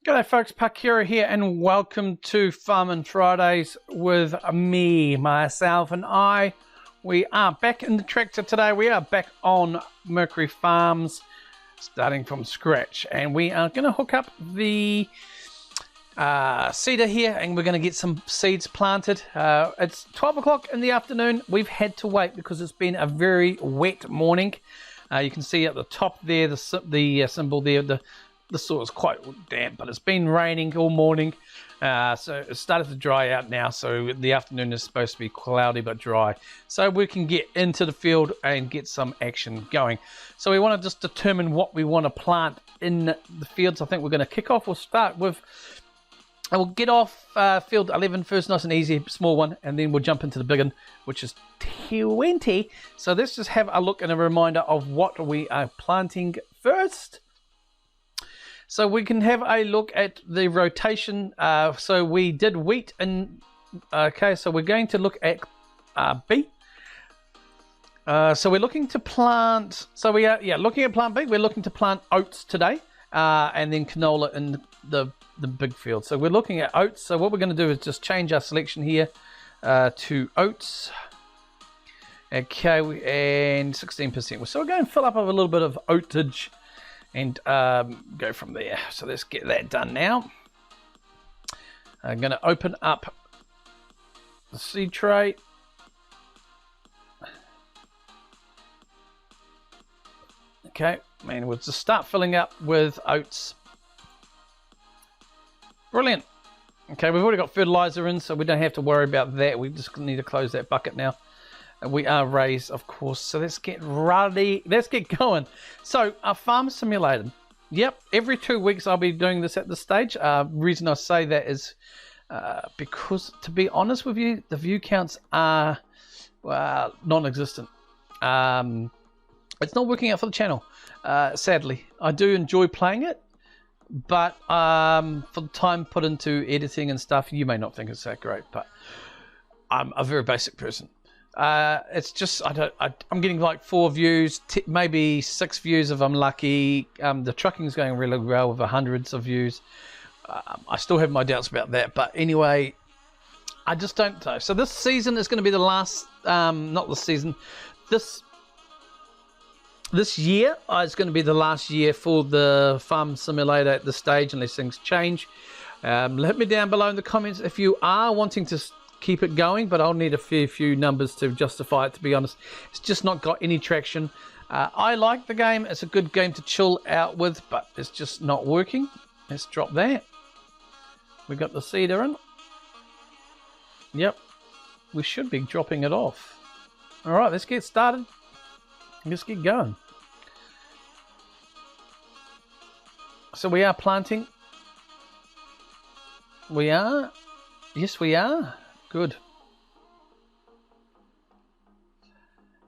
G'day folks, Parkera here and welcome to Farming Fridays with me, myself and I. We are back in the tractor today. We are back on Mercury Farms, starting from scratch. And we are going to hook up the seeder here and we're going to get some seeds planted. It's 12 o'clock in the afternoon. We've had to wait because it's been a very wet morning. You can see at the top there, the symbol there, the soil is quite damp, but it's been raining all morning, so it started to dry out now. So the afternoon is supposed to be cloudy but dry, so we can get into the field and get some action going. So we want to just determine what we want to plant in the fields. I think we're going to kick off. We'll start with, we'll get off field 11 first, nice and easy, small one, and then we'll jump into the big one, which is 20. So let's just have a look and a reminder of what we are planting first. So we can have a look at the rotation. So we did wheat and okay, so we're going to look at B. So we're looking to plant, so we are looking at plant B. We're looking to plant oats today, and then canola in the big field. So we're looking at oats. So what we're going to do is just change our selection here to oats. Okay, and 16%. So we're going to fill up a little bit of oatage and go from there. So let's get that done now. I'm going to open up the seed tray. Okay, and we'll just start filling up with oats. Brilliant. Okay, we've already got fertilizer in, so we don't have to worry about that. We just need to close that bucket now. We are raised, of course, so let's get ready. Let's get going. So, our farm simulated. Yep, every 2 weeks I'll be doing this at this stage. Reason I say that is because, to be honest with you, the view counts are non-existent. It's not working out for the channel, sadly. I do enjoy playing it, but for the time put into editing and stuff, you may not think it's that great, but I'm a very basic person. It's just I'm getting like 4 views, maybe 6 views if I'm lucky. The trucking's going really well with hundreds of views. I still have my doubts about that, but anyway, I just don't know. So this season is going to be the last, not this season, this year is going to be the last year for the farm simulator at this stage, unless things change. Let me down below in the comments if you are wanting to keep it going, but I'll need a few numbers to justify it, to be honest. It's just not got any traction. I like the game. It's a good game to chill out with, but it's just not working. Let's drop that. We got the seeder in. Yep, we should be dropping it off. All right, let's get started. Let's get going. So we are planting. We are. Yes, we are. Good.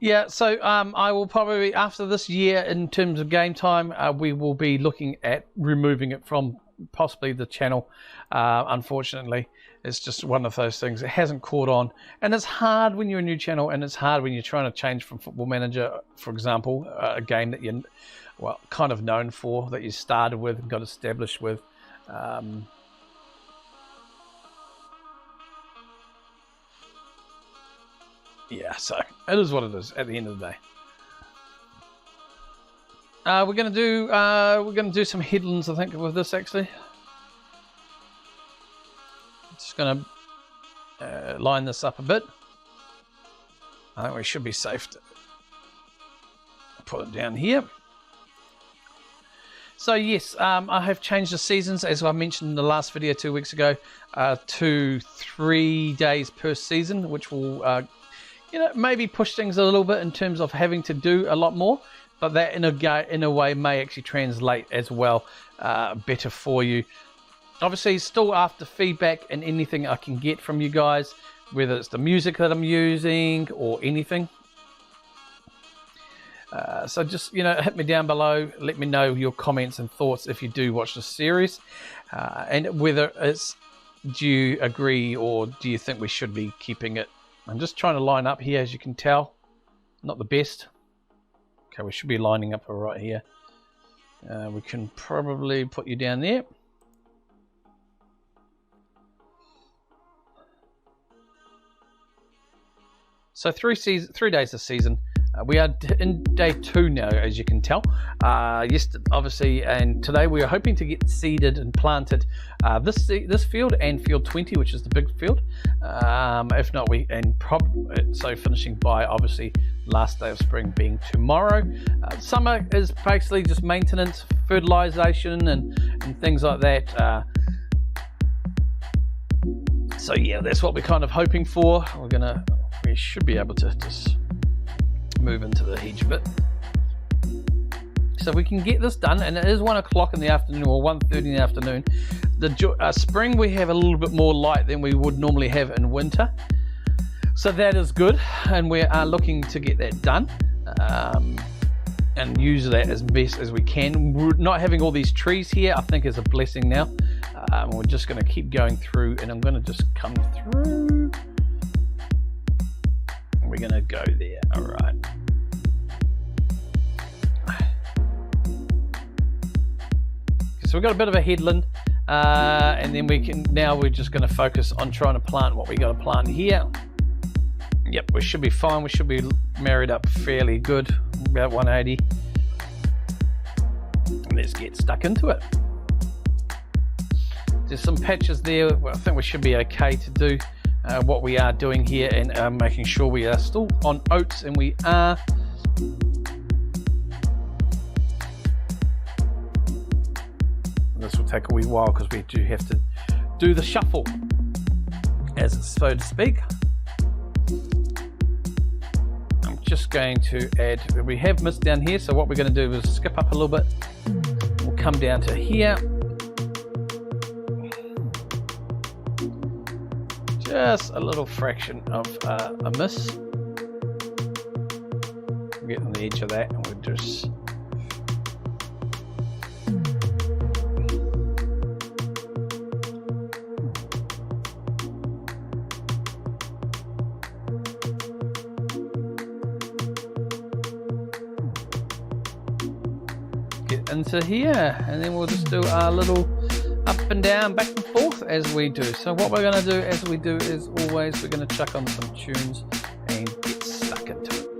Yeah, so I will probably, after this year, in terms of game time, we will be looking at removing it from possibly the channel. Unfortunately, it's just one of those things. It hasn't caught on, and it's hard when you're a new channel, and it's hard when you're trying to change from Football Manager, for example, a game that you're kind of known for, that you started with and got established with. Yeah, so it is what it is at the end of the day. We're gonna do some headlands, I think, with this actually. Just gonna line this up a bit. I think we should be safe to put it down here. So yes, I have changed the seasons, as I mentioned in the last video 2 weeks ago, to 3 days per season, which will maybe push things a little bit in terms of having to do a lot more, but that in a way may actually translate as well better for you. Obviously, still after feedback and anything I can get from you guys, whether it's the music that I'm using or anything. So just, hit me down below, let me know your comments and thoughts if you do watch the series, and whether it's, do you agree or do you think we should be keeping it. I'm just trying to line up here, as you can tell. Not the best. Okay, we should be lining up right here. We can probably put you down there. So 3 days of season. We are in day 2 now, as you can tell. Yesterday, obviously, and today we are hoping to get seeded and planted this field and field 20, which is the big field. If not, so finishing by obviously last day of spring being tomorrow. Summer is basically just maintenance, fertilization, and things like that. So yeah, that's what we're kind of hoping for. We should be able to just move into the hedge bit, so we can get this done. And it is 1 o'clock in the afternoon, or 1:30 in the afternoon. The spring we have a little bit more light than we would normally have in winter, so that is good, and we are looking to get that done and use that as best as we can. Not having all these trees here, I think, is a blessing now. We're just going to keep going through, and I'm going to just come through. We're going to go there. All right. So we've got a bit of a headland, and then we're just going to focus on trying to plant what we got to plant here. Yep, we should be fine. We should be married up fairly good, about 180. And let's get stuck into it. There's some patches there. Well, I think we should be okay to do what we are doing here, and making sure we are still on oats, and we are. This will take a wee while because we do have to do the shuffle, as it's so to speak. I'm just going to add, we have mist down here, so what we're going to do is skip up a little bit. We'll come down to here. Just a little fraction of a miss. Get on the edge of that, and we'll just get into here, and then we'll just do our little up and down, back and forth as we do. So what we're going to do as we do is always we're going to chuck on some tunes and get stuck into it.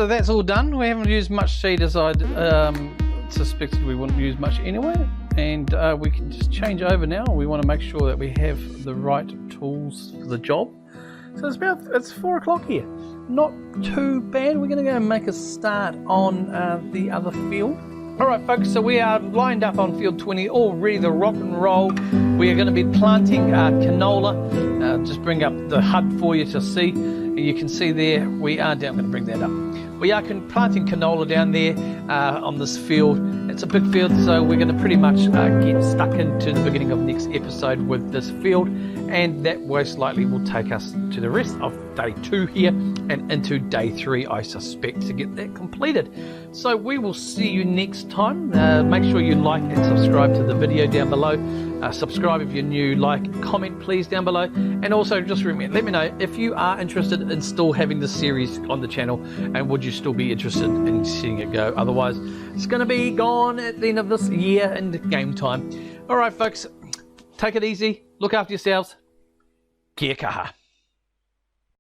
so that's all done. We haven't used much seed as I'd suspected we wouldn't use much anyway, and we can just change over now. We want to make sure that we have the right tools for the job. So it's 4 o'clock here. Not too bad. We're going to go and make a start on the other field. Alright folks, so we are lined up on field 20, all ready to rock and roll. We are going to be planting canola. Just bring up the HUD for you to see. You can see there, I'm going to bring that up. We are planting canola down there on this field. It's a big field, so we're going to pretty much get stuck into the beginning of next episode with this field, and that most likely will take us to the rest of day 2 here and into day 3, I suspect, to get that completed. So we will see you next time. Make sure you like and subscribe to the video down below. Subscribe if you're new, like, comment please down below, and also just let me know if you are interested in still having this series on the channel, and would you still be interested in seeing it go. Otherwise, it's going to be gone at the end of this year and game time. Alright folks, take it easy, look after yourselves, kia kaha.